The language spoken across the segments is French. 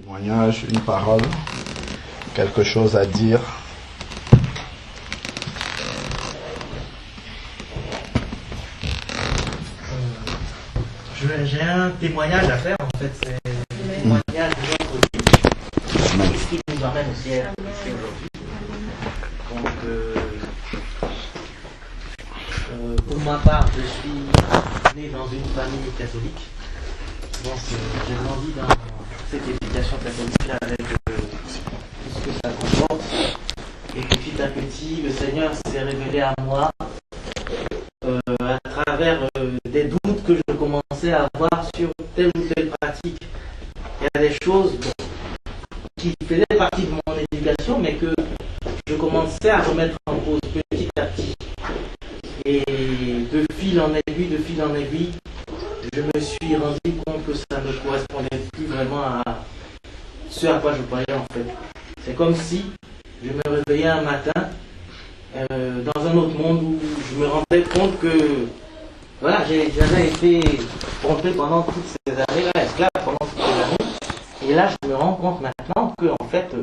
Témoignage, une parole, quelque chose à dire. J'ai un témoignage à faire, en fait, c'est un témoignage de notre vie, ce qui nous amène aussi à être ici aujourd'hui. Donc, pour ma part, je suis né dans une famille catholique, donc j'ai grandi dans cette éducation catholique avec tout ce que ça comporte, et petit à petit, le Seigneur s'est révélé à moi à travers des doutes que je commençais à avoir sur telle ou telle pratique. Il y a des choses qui faisaient partie de mon éducation, mais que je commençais à remettre en cause petit à petit. Et de fil en aiguille, je me suis rendu compte que ça ne correspondait plus vraiment à ce à quoi je croyais en fait. C'est comme si je me réveillais un matin dans un autre monde où je me rendais compte que voilà, j'avais été trompé pendant toutes ces années-là, esclave pendant toutes ces années. Et là, je me rends compte maintenant que en fait,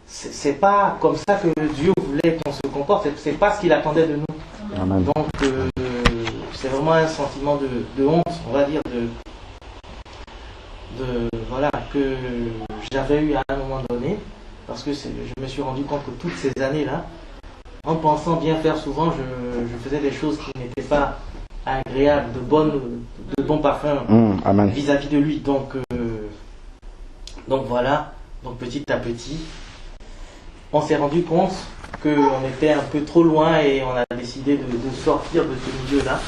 c'est pas comme ça que Dieu voulait qu'on se comporte. C'est pas ce qu'il attendait de nous. Amen. Donc, c'est vraiment un sentiment de honte, on va dire, voilà, que j'avais eu à un moment donné, parce que je me suis rendu compte que toutes ces années-là, en pensant bien faire souvent, je faisais des choses qui n'étaient pas agréables, de bons parfums vis-à-vis de lui. Donc voilà, donc petit à petit, on s'est rendu compte qu'on était un peu trop loin et on a décidé de sortir de ce milieu-là.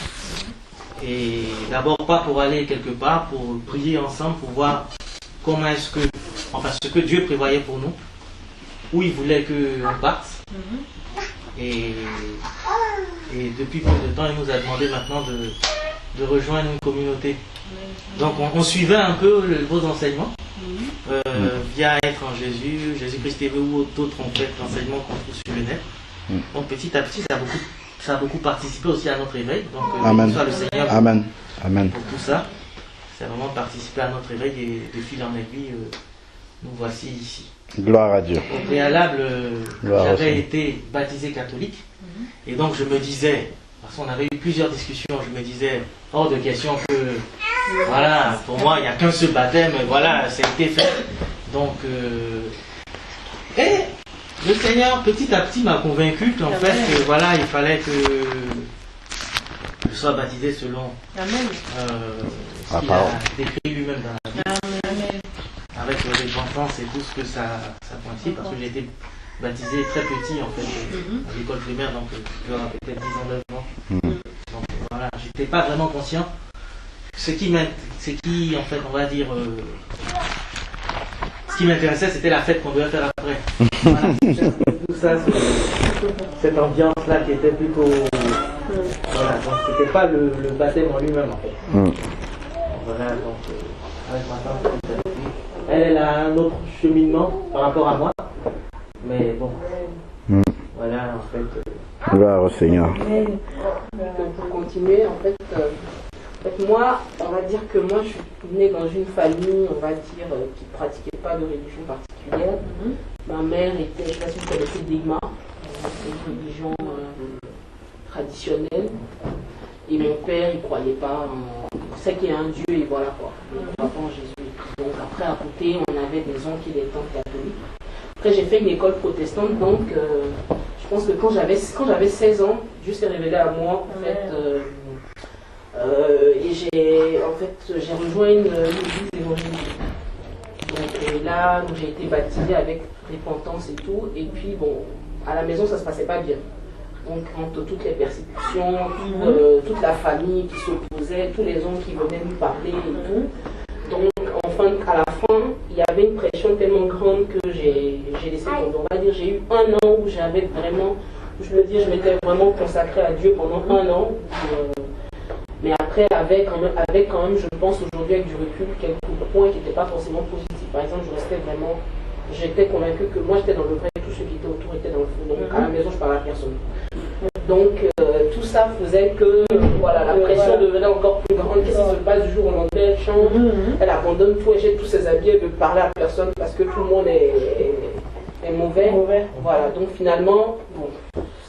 Et d'abord pas pour aller quelque part, pour prier ensemble, pour voir comment est-ce que, enfin ce que Dieu prévoyait pour nous, où il voulait qu'on parte. Et depuis peu de temps, il nous a demandé maintenant de rejoindre une communauté. Donc on suivait un peu vos enseignements via Être en Jésus, Jésus-Christ TV ou d'autres en fait enseignements qu'on trouve sur le net. Donc petit à petit, ça a beaucoup participé aussi à notre éveil. Donc Amen. soit le Seigneur Amen. Amen. Pour tout ça, ça a vraiment participé à notre éveil et de fil en aiguille, nous voici ici. Gloire à Dieu. Au préalable, j'avais été baptisé catholique et donc je me disais, parce qu'on avait eu plusieurs discussions, je me disais hors de question que voilà, pour moi il n'y a qu'un seul baptême, voilà, ça a été fait. Donc et le Seigneur petit à petit m'a convaincu qu'en fait voilà, il fallait que je sois baptisé selon ce qu'il a décrit lui-même dans la Bible. Avec l'enfance et tout ce que ça coïncide, parce que j'ai été baptisé très petit en fait à l'école primaire, donc je dois peut-être 10 ans, 9 ans. Donc voilà, j'étais pas vraiment conscient. Ce qui en fait, on va dire, ce qui m'intéressait, c'était la fête qu'on devait faire après. Voilà, tout ça, cette ambiance-là qui était plutôt, voilà, donc c'était pas le baptême en lui-même en fait. Voilà, donc avec ma femme, elle a un autre cheminement par rapport à moi. Mais bon, voilà, en fait. Gloire au Seigneur. Pour continuer, en fait, moi, on va dire que moi, je suis née dans une famille, on va dire, qui ne pratiquait pas de religion particulière. Ma mère était, je ne sais pas si vous connaissez Digma, c'est une religion traditionnelle. Et mon père, il ne croyait pas on sait qu'il y a un Dieu et voilà quoi. Il ne croit pas en Jésus. Donc après, à côté, on avait des oncles et des tantes catholiques. Après, j'ai fait une école protestante, donc je pense que quand j'avais 16 ans, Dieu s'est révélé à moi, en fait, et j'ai rejoint une église évangélique. Donc là, j'ai été baptisée avec repentance et tout, et puis bon, à la maison, ça se passait pas bien. Donc entre toutes les persécutions, toute la famille qui s'opposait, tous les hommes qui venaient nous parler et tout. Donc enfin, à la fin, il y avait une pression tellement grande que j'ai laissé tomber. On va dire, j'ai eu un an où j'avais vraiment, je m'étais vraiment consacrée à Dieu pendant un an. Mais après, avec quand même, je pense aujourd'hui avec du recul, quelques points qui n'étaient pas forcément positifs. Par exemple, j'étais convaincue que moi j'étais dans le vrai, tous ceux qui étaient autour étaient dans le feu. Donc à la maison, je parlais à personne. Donc tout ça faisait que voilà, la pression devenait encore plus grande. Qu'est-ce qui se passe du jour au lendemain? Elle change, elle abandonne tout, elle jette tous ses habits, elle veut parler à personne parce que tout le monde est mauvais. Voilà, donc finalement, bon,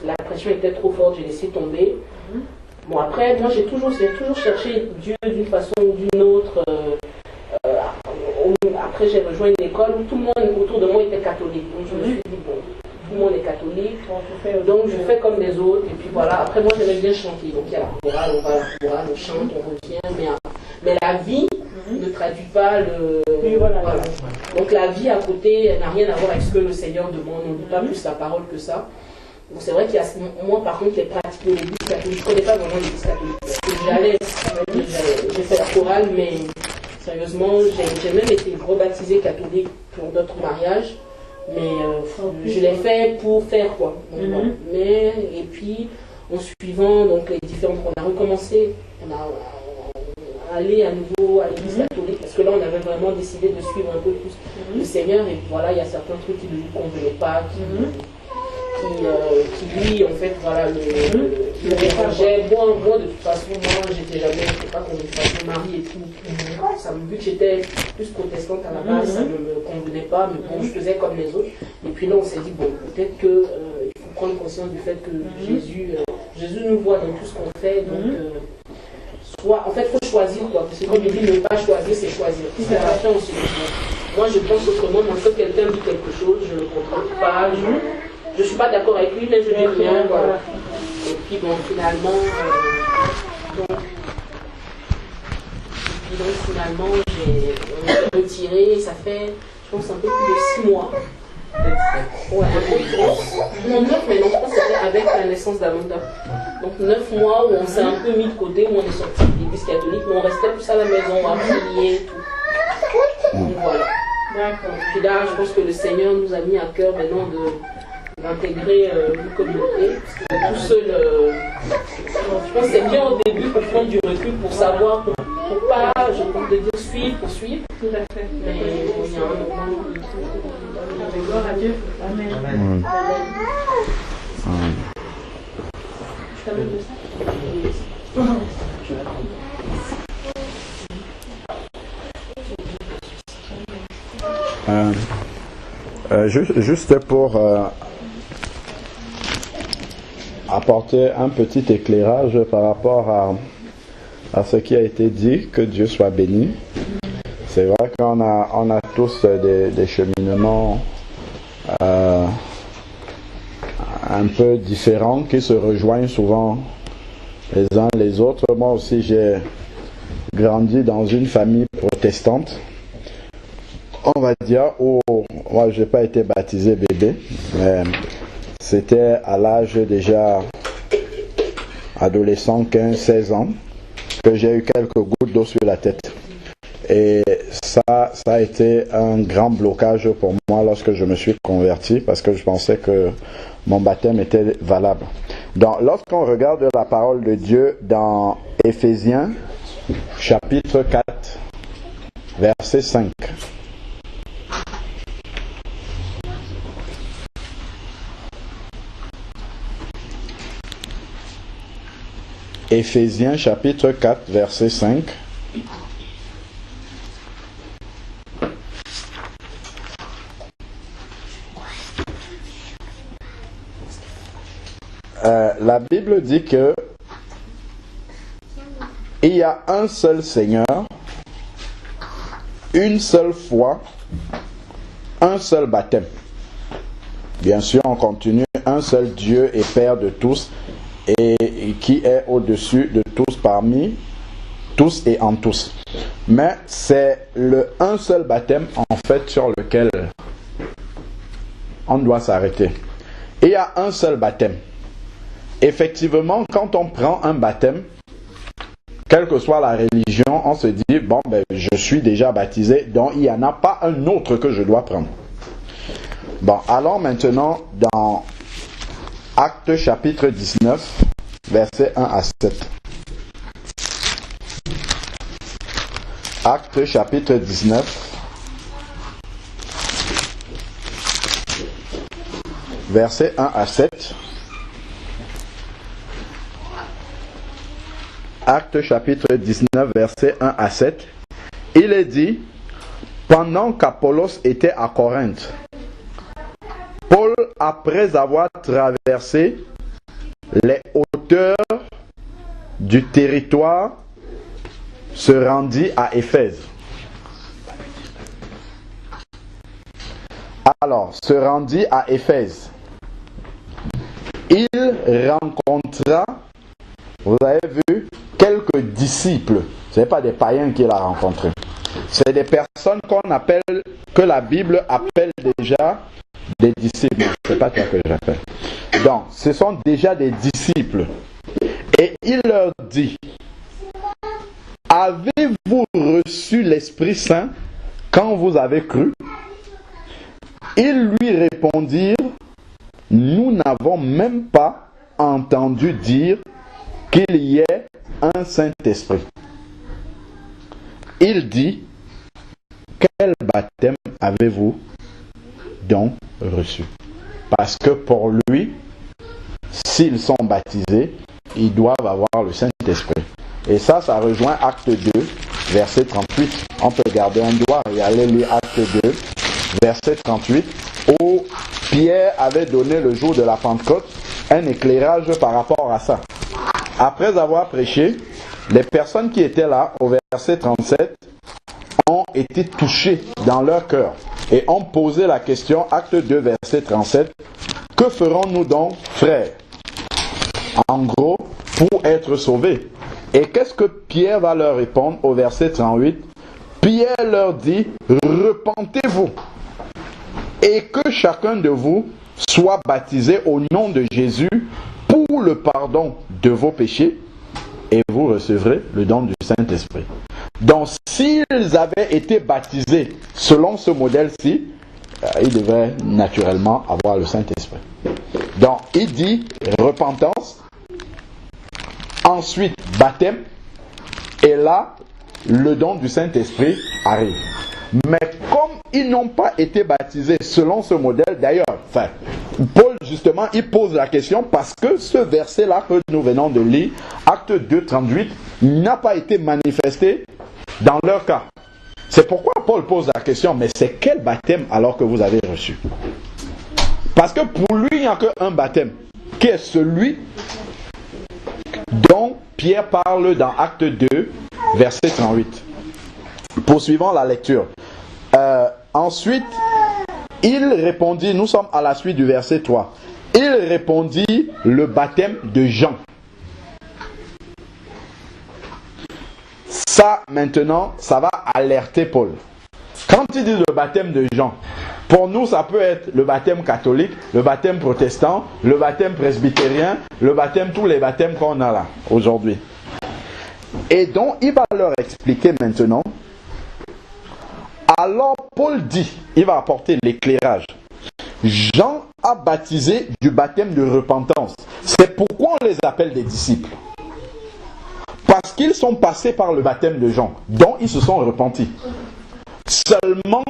la pression était trop forte, j'ai laissé tomber. Bon, après, moi j'ai toujours cherché Dieu d'une façon ou d'une autre. Après, j'ai rejoint une école où tout le monde autour de moi était catholique. Donc je me suis dit, bon, tout le monde est catholique, donc je fais comme les autres. Et puis voilà, après moi j'aimais bien chanter. Donc il y a la chorale, on va à la chorale, on chante, on revient. Mais la vie ne traduit pas le... Voilà. Donc la vie à côté n'a rien à voir avec ce que le Seigneur demande. On ne dit pas plus la parole que ça. Donc c'est vrai qu'il y a moi par contre les pratiques de l'église catholique, je ne connais pas vraiment l'église catholique. J'ai fait la chorale, mais sérieusement, j'ai même été rebaptisée catholique pour d'autres mariages. Mais je l'ai fait pour faire quoi. Donc, voilà. Mais, et puis en suivant donc, les différentes, on a recommencé, on a allé à nouveau à l'église catholique parce que là on avait vraiment décidé de suivre un peu plus le Seigneur. Et voilà, il y a certains trucs qui ne lui convenaient pas, qui lui en fait voilà le dérangeait. Moi de toute façon, moi j'étais jamais, je sais pas combien de fois mari et tout. Ça, vu que j'étais plus protestante à la base, ça ne me convenait pas, mais bon, je faisais comme les autres. Et puis là on s'est dit bon, peut-être que il faut prendre conscience du fait que Jésus nous voit dans tout ce qu'on fait, donc en fait il faut choisir quoi, parce que comme il dit ne pas choisir, c'est choisir. C'est à la fin aussi. Moi je pense autrement, moi quand quelqu'un dit quelque chose, je ne le comprends pas, je ne suis pas d'accord avec lui, mais je dis rien, voilà. Et puis bon, finalement, j'ai retiré, ça fait, je pense, un peu plus de 6 mois. Ouais, un peu plus. Non, 9, mais non, je pense que c'était avec la naissance d'Amanda. Donc 9 mois où on s'est un peu mis de côté, où on est sorti de l'église catholique, mais on restait plus à la maison, à prier et tout. Donc voilà. D'accord. Puis là, je pense que le Seigneur nous a mis à cœur maintenant d'intégrer une communauté, parce que tout seul, je pense que c'est bien au début pour prendre du recul, pour savoir, pour pas, je compte de dire suivre, pour suivre. Tout à fait. Mais il y a un moment où il faut gloire à Dieu. Amen. Amen. Amen. Je t'amène de ça. Juste pour apporter un petit éclairage par rapport à ce qui a été dit, que Dieu soit béni. C'est vrai qu'on a tous des cheminements un peu différents qui se rejoignent souvent les uns les autres. Moi aussi j'ai grandi dans une famille protestante, on va dire, où moi j'ai pas été baptisé bébé, mais c'était à l'âge déjà adolescent, 15-16 ans, que j'ai eu quelques gouttes d'eau sur la tête. Et ça a été un grand blocage pour moi lorsque je me suis converti, parce que je pensais que mon baptême était valable. Donc, lorsqu'on regarde la parole de Dieu dans Éphésiens, chapitre 4, verset 5. Éphésiens chapitre 4, verset 5. La Bible dit que il y a un seul Seigneur, une seule foi, un seul baptême. Bien sûr, on continue, un seul Dieu et Père de tous, et qui est au-dessus de tous, parmi tous et en tous. Mais c'est un seul baptême en fait sur lequel on doit s'arrêter. Il y a un seul baptême. Effectivement, quand on prend un baptême, quelle que soit la religion, on se dit, bon, ben, je suis déjà baptisé, donc il n'y en a pas un autre que je dois prendre. Bon, allons maintenant dans Actes chapitre 19, versets 1 à 7. Actes chapitre 19, versets 1 à 7. Actes chapitre 19, versets 1 à 7. Il est dit, pendant qu'Apollos était à Corinthe, Paul, après avoir traversé les hauteurs du territoire, se rendit à Éphèse. Alors, se rendit à Éphèse. Il rencontra, vous avez vu, quelques disciples. Ce n'est pas des païens qu'il a rencontrés. C'est des personnes que la Bible appelle déjà des disciples. Ce n'est pas toi que j'appelle. Donc, ce sont déjà des disciples. Et il leur dit, avez-vous reçu l'Esprit Saint quand vous avez cru? Ils lui répondirent, nous n'avons même pas entendu dire qu'il y ait un Saint-Esprit. Il dit, quel baptême avez-vous donc reçu? Parce que pour lui, s'ils sont baptisés, ils doivent avoir le Saint-Esprit. Et ça rejoint Acte 2, verset 38. On peut garder un doigt et aller lire Acte 2, verset 38, où Pierre avait donné le jour de la Pentecôte un éclairage par rapport à ça. Après avoir prêché, les personnes qui étaient là, au verset 37, ont été touchées dans leur cœur et ont posé la question, Acte 2, verset 37, que ferons-nous donc, frères? En gros, pour être sauvés. Et qu'est-ce que Pierre va leur répondre au verset 38? Pierre leur dit, repentez-vous et que chacun de vous soit baptisé au nom de Jésus pour le pardon de vos péchés et vous recevrez le don du Saint-Esprit. Donc, s'ils avaient été baptisés selon ce modèle-ci, ils devraient naturellement avoir le Saint-Esprit. Donc, il dit repentance, ensuite baptême, et là, le don du Saint-Esprit arrive. Mais comme ils n'ont pas été baptisés selon ce modèle, d'ailleurs, Paul justement, il pose la question parce que ce verset-là que nous venons de lire, Acte 2, 38, n'a pas été manifesté dans leur cas. C'est pourquoi Paul pose la question, mais c'est quel baptême alors que vous avez reçu? Parce que pour lui, il n'y a qu'un baptême, qui est celui dont Pierre parle dans Acte 2, verset 38. Poursuivons la lecture. Ensuite, il répondit, nous sommes à la suite du verset 3. Il répondit, le baptême de Jean. Ça, maintenant, ça va alerter Paul. Quand il dit le baptême de Jean, pour nous, ça peut être le baptême catholique, le baptême protestant, le baptême presbytérien, le baptême, tous les baptêmes qu'on a là, aujourd'hui. Et donc, il va leur expliquer maintenant. Alors, Paul dit, il va apporter l'éclairage. Jean a baptisé du baptême de repentance. C'est pourquoi on les appelle des disciples. Parce qu'ils sont passés par le baptême de Jean, dont ils se sont repentis. Seulement,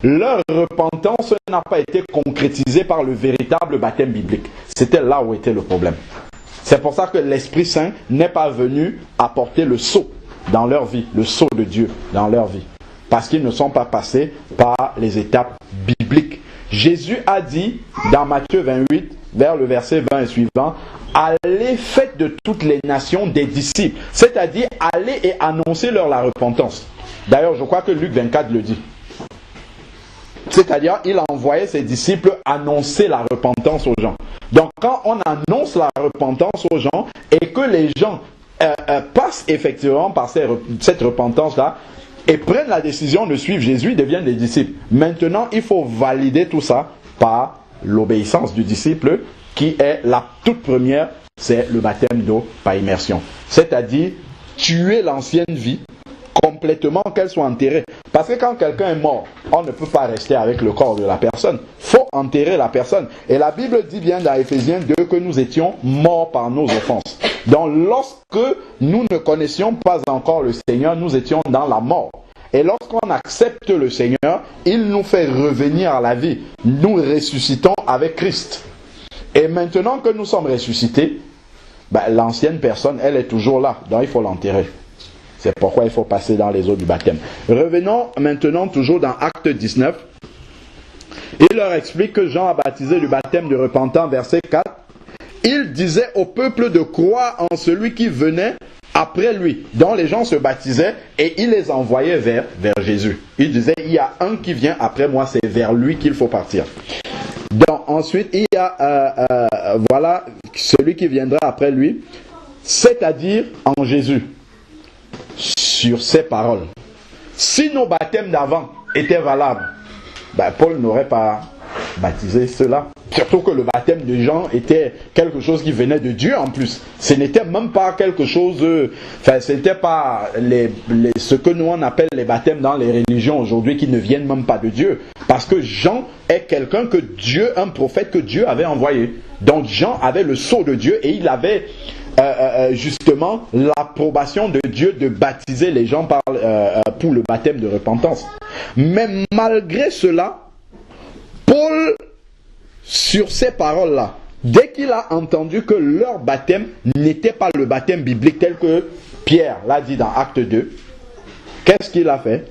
leur repentance n'a pas été concrétisée par le véritable baptême biblique. C'était là où était le problème. C'est pour ça que l'Esprit Saint n'est pas venu apporter le sceau dans leur vie, le sceau de Dieu dans leur vie. Parce qu'ils ne sont pas passés par les étapes bibliques. Jésus a dit dans Matthieu 28, vers le verset 20 et suivant, « Allez, faites de toutes les nations des disciples. » C'est-à-dire, allez et annoncez-leur la repentance. D'ailleurs, je crois que Luc 24 le dit. C'est-à-dire, il a envoyé ses disciples annoncer la repentance aux gens. Donc, quand on annonce la repentance aux gens et que les gens passent effectivement par cette repentance-là et prennent la décision de suivre Jésus, ils deviennent des disciples. Maintenant, il faut valider tout ça par l'obéissance du disciple qui est la toute première, c'est le baptême d'eau par immersion. C'est-à-dire, tuer l'ancienne vie complètement, qu'elle soit enterrée. Parce que quand quelqu'un est mort, on ne peut pas rester avec le corps de la personne. Il faut enterrer la personne. Et la Bible dit bien dans Éphésiens 2 que nous étions morts par nos offenses. Donc lorsque nous ne connaissions pas encore le Seigneur, nous étions dans la mort. Et lorsqu'on accepte le Seigneur, il nous fait revenir à la vie. Nous ressuscitons avec Christ. Et maintenant que nous sommes ressuscités, l'ancienne personne, elle est toujours là, donc il faut l'enterrer. C'est pourquoi il faut passer dans les eaux du baptême. Revenons maintenant toujours dans Acte 19. Il leur explique que Jean a baptisé du baptême de repentance, verset 4. Il disait au peuple de croire en celui qui venait après lui. Donc les gens se baptisaient et il les envoyait vers Jésus. Il disait, il y a un qui vient après moi, c'est vers lui qu'il faut partir. Donc ensuite, il y a, voilà, celui qui viendra après lui, c'est-à-dire en Jésus, sur ces paroles. Si nos baptêmes d'avant étaient valables, Paul n'aurait pas baptisé cela. Surtout que le baptême de Jean était quelque chose qui venait de Dieu en plus. Ce n'était même pas quelque chose... ce n'était pas ce que nous on appelle les baptêmes dans les religions aujourd'hui qui ne viennent même pas de Dieu. Parce que Jean est quelqu'un que Dieu, un prophète que Dieu avait envoyé. Donc Jean avait le sceau de Dieu et il avait justement l'approbation de Dieu de baptiser les gens pour le baptême de repentance. Mais malgré cela, Paul, sur ces paroles-là, dès qu'il a entendu que leur baptême n'était pas le baptême biblique tel que Pierre l'a dit dans Acte 2, qu'est-ce qu'il a fait?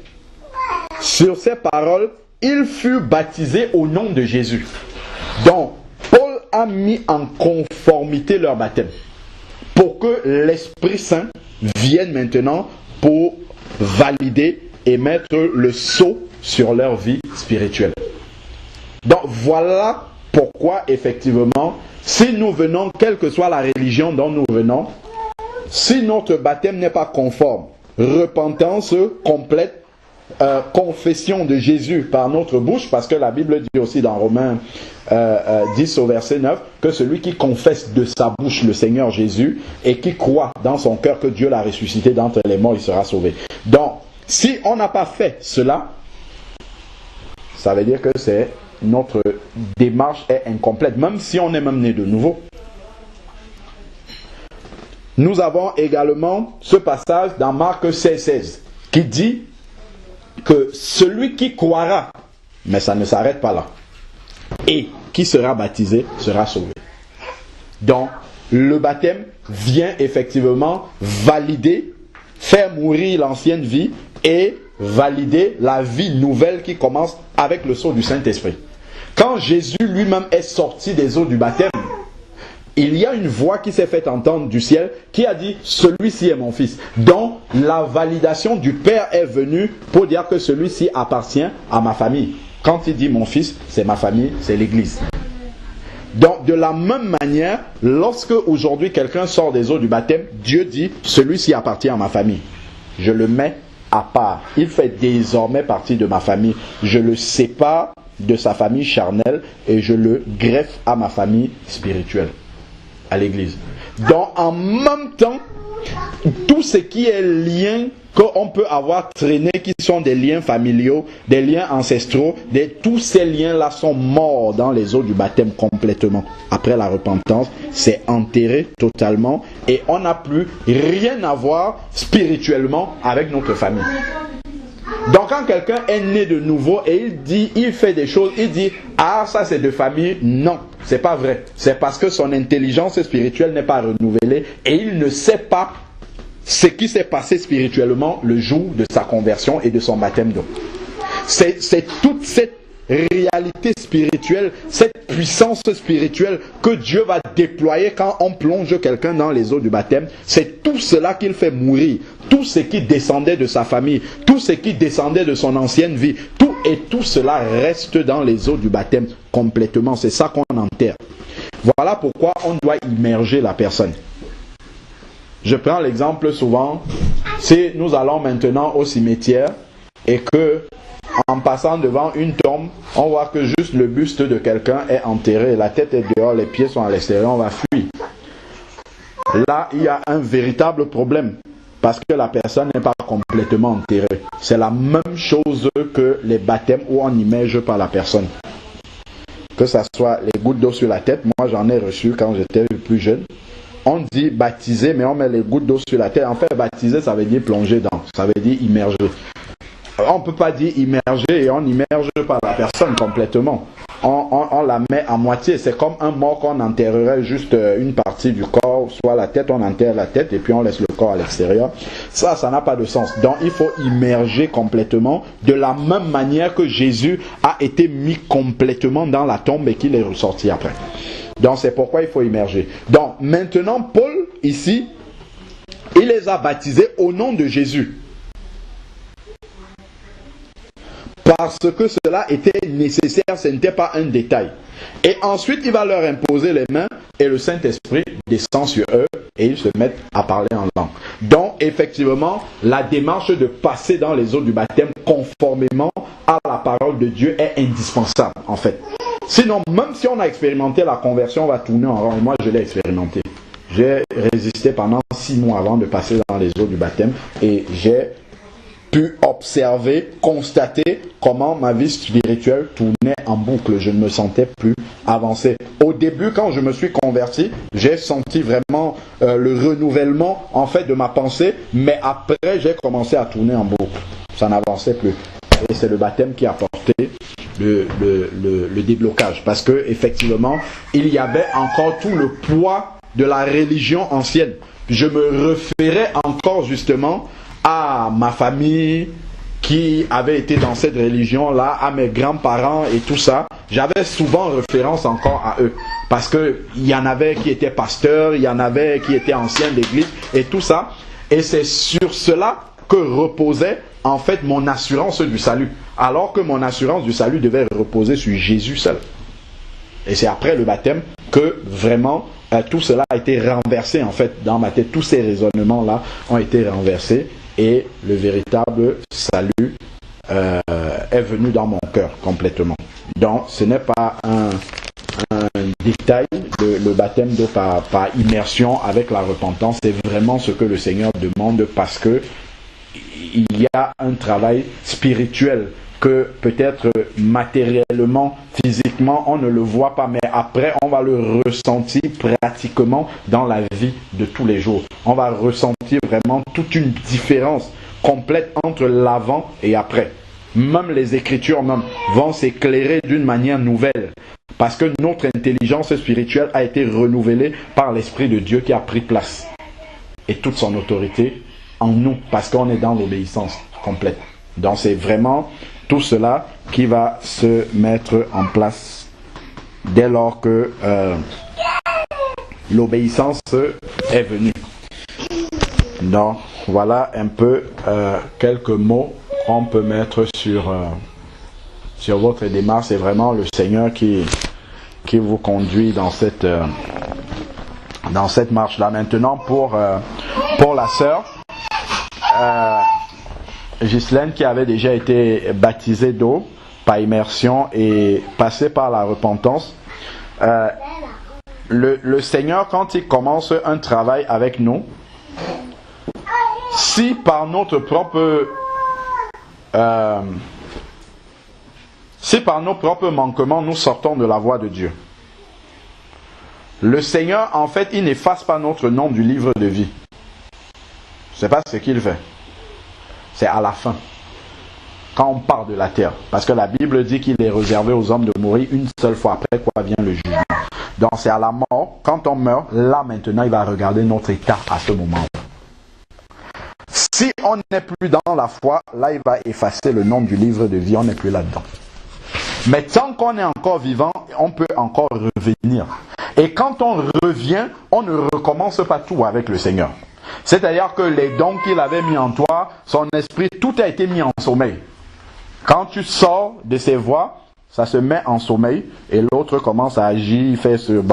Sur ces paroles, il fut baptisé au nom de Jésus. Donc, Paul a mis en conformité leur baptême pour que l'Esprit Saint vienne maintenant pour valider et mettre le sceau sur leur vie spirituelle. Donc voilà pourquoi effectivement, si nous venons, quelle que soit la religion dont nous venons, si notre baptême n'est pas conforme, repentance complète, confession de Jésus par notre bouche, parce que la Bible dit aussi dans Romains 10 au verset 9, que celui qui confesse de sa bouche le Seigneur Jésus et qui croit dans son cœur que Dieu l'a ressuscité d'entre les morts, il sera sauvé. Donc, si on n'a pas fait cela, ça veut dire que notre démarche est incomplète, même si on est même né de nouveau. Nous avons également ce passage dans Marc 16,16 qui dit que celui qui croira, mais ça ne s'arrête pas là, et qui sera baptisé sera sauvé. Donc, le baptême vient effectivement valider, faire mourir l'ancienne vie et valider la vie nouvelle qui commence avec le sceau du Saint-Esprit. Quand Jésus lui-même est sorti des eaux du baptême, il y a une voix qui s'est fait entendre du ciel qui a dit « Celui-ci est mon fils ». Donc, la validation du Père est venue pour dire que celui-ci appartient à ma famille. Quand il dit « mon fils », c'est ma famille, c'est l'Église. Donc, de la même manière, lorsque aujourd'hui quelqu'un sort des eaux du baptême, Dieu dit « Celui-ci appartient à ma famille ». Je le mets à part. Il fait désormais partie de ma famille. Je le sépare de sa famille charnelle et je le greffe à ma famille spirituelle, à l'église. Donc en même temps, tout ce qui est lien qu'on peut avoir traîné, qui sont des liens familiaux, des liens ancestraux, tous ces liens-là sont morts dans les eaux du baptême complètement. Après la repentance, c'est enterré totalement et on n'a plus rien à voir spirituellement avec notre famille. Donc quand quelqu'un est né de nouveau et il fait des choses, il dit « Ah, ça c'est de famille », non, c'est pas vrai. C'est parce que son intelligence spirituelle n'est pas renouvelée et il ne sait pas ce qui s'est passé spirituellement le jour de sa conversion et de son baptême d'eau. C'est toute cette réalité spirituelle, cette puissance spirituelle que Dieu va déployer quand on plonge quelqu'un dans les eaux du baptême. C'est tout cela qu'il fait mourir, tout ce qui descendait de sa famille, tout ce qui descendait de son ancienne vie, tout cela reste dans les eaux du baptême complètement. C'est ça qu'on enterre. Voilà pourquoi on doit immerger la personne. Je prends l'exemple souvent, si nous allons maintenant au cimetière et que en passant devant une tombe, on voit que juste le buste de quelqu'un est enterré, la tête est dehors, les pieds sont à l'extérieur, on va fuir. Là, il y a un véritable problème parce que la personne n'est pas complètement enterrée. C'est la même chose que les baptêmes où on n'immerge pas la personne. Que ce soit les gouttes d'eau sur la tête, moi j'en ai reçu quand j'étais plus jeune. On dit baptiser, mais on met les gouttes d'eau sur la tête. En fait, baptiser, ça veut dire plonger dans, ça veut dire immerger. On ne peut pas dire immerger et on n'immerge pas la personne complètement. on la met à moitié. C'est comme un mort qu'on enterrerait juste une partie du corps, soit la tête, on enterre la tête et puis on laisse le corps à l'extérieur. Ça n'a pas de sens. Donc il faut immerger complètement de la même manière que Jésus a été mis complètement dans la tombe et qu'il est ressorti après. Donc c'est pourquoi il faut immerger. Donc maintenant Paul ici, il les a baptisés au nom de Jésus. Parce que cela était nécessaire, ce n'était pas un détail. Et ensuite, il va leur imposer les mains et le Saint-Esprit descend sur eux et ils se mettent à parler en langue. Donc, effectivement, la démarche de passer dans les eaux du baptême conformément à la parole de Dieu est indispensable, en fait. Sinon, même si on a expérimenté la conversion, on va tourner en rond. Et moi, je l'ai expérimenté. J'ai résisté pendant 6 mois avant de passer dans les eaux du baptême et j'ai pu observer, constater comment ma vie spirituelle tournait en boucle. Je ne me sentais plus avancé. Au début, quand je me suis converti, j'ai senti vraiment le renouvellement en fait de ma pensée, mais après j'ai commencé à tourner en boucle. Ça n'avançait plus. Et c'est le baptême qui a apporté le déblocage. Parce que effectivement, il y avait encore tout le poids de la religion ancienne. Je me référais encore justement à ma famille qui avait été dans cette religion-là, à mes grands-parents et tout ça. J'avais souvent référence encore à eux. Parce qu'il y en avait qui étaient pasteurs, il y en avait qui étaient anciens d'église et tout ça. Et c'est sur cela que reposait en fait mon assurance du salut. Alors que mon assurance du salut devait reposer sur Jésus seul. Et c'est après le baptême que vraiment tout cela a été renversé en fait dans ma tête. Tous ces raisonnements-là ont été renversés. Et le véritable salut est venu dans mon cœur complètement. Donc ce n'est pas un détail, le baptême d'eau par immersion avec la repentance, c'est vraiment ce que le Seigneur demande parce que il y a un travail spirituel que peut-être matériellement, physiquement, on ne le voit pas, mais après, on va le ressentir pratiquement dans la vie de tous les jours. On va ressentir vraiment toute une différence complète entre l'avant et après. Même les Écritures même vont s'éclairer d'une manière nouvelle, parce que notre intelligence spirituelle a été renouvelée par l'Esprit de Dieu qui a pris place, et toute son autorité en nous, parce qu'on est dans l'obéissance complète. Donc c'est vraiment tout cela qui va se mettre en place dès lors que l'obéissance est venue. Donc voilà un peu quelques mots qu'on peut mettre sur votre démarche. C'est vraiment le Seigneur qui vous conduit dans cette marche-là. Maintenant pour la sœur Ghislaine qui avait déjà été baptisée d'eau par immersion et passée par la repentance. Le Seigneur, quand il commence un travail avec nous, si par nos propres manquements nous sortons de la voie de Dieu, le Seigneur en fait il n'efface pas notre nom du livre de vie. C'est pas ce qu'il fait. C'est à la fin, quand on part de la terre. Parce que la Bible dit qu'il est réservé aux hommes de mourir une seule fois, après quoi vient le jugement. Donc c'est à la mort, quand on meurt, là maintenant il va regarder notre état à ce moment. Si on n'est plus dans la foi, là il va effacer le nom du livre de vie, on n'est plus là-dedans. Mais tant qu'on est encore vivant, on peut encore revenir. Et quand on revient, on ne recommence pas tout avec le Seigneur. C'est-à-dire que les dons qu'il avait mis en toi, son esprit, tout a été mis en sommeil. Quand tu sors de ses voies, ça se met en sommeil et l'autre commence à agir,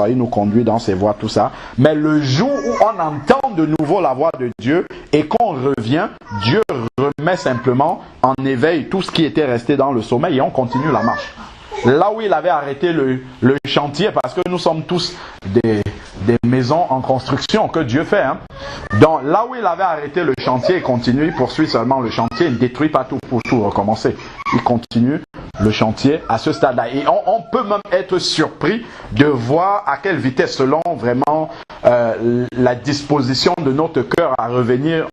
il nous conduit dans ses voies, tout ça. Mais le jour où on entend de nouveau la voix de Dieu et qu'on revient, Dieu remet simplement en éveil tout ce qui était resté dans le sommeil et on continue la marche. Là où il avait arrêté le chantier, parce que nous sommes tous des maisons en construction que Dieu fait. Donc là où il avait arrêté le chantier, il continue, il poursuit seulement le chantier, il ne détruit pas tout pour tout recommencer. Il continue le chantier à ce stade-là. Et on peut même être surpris de voir à quelle vitesse, selon vraiment la disposition de notre cœur à revenir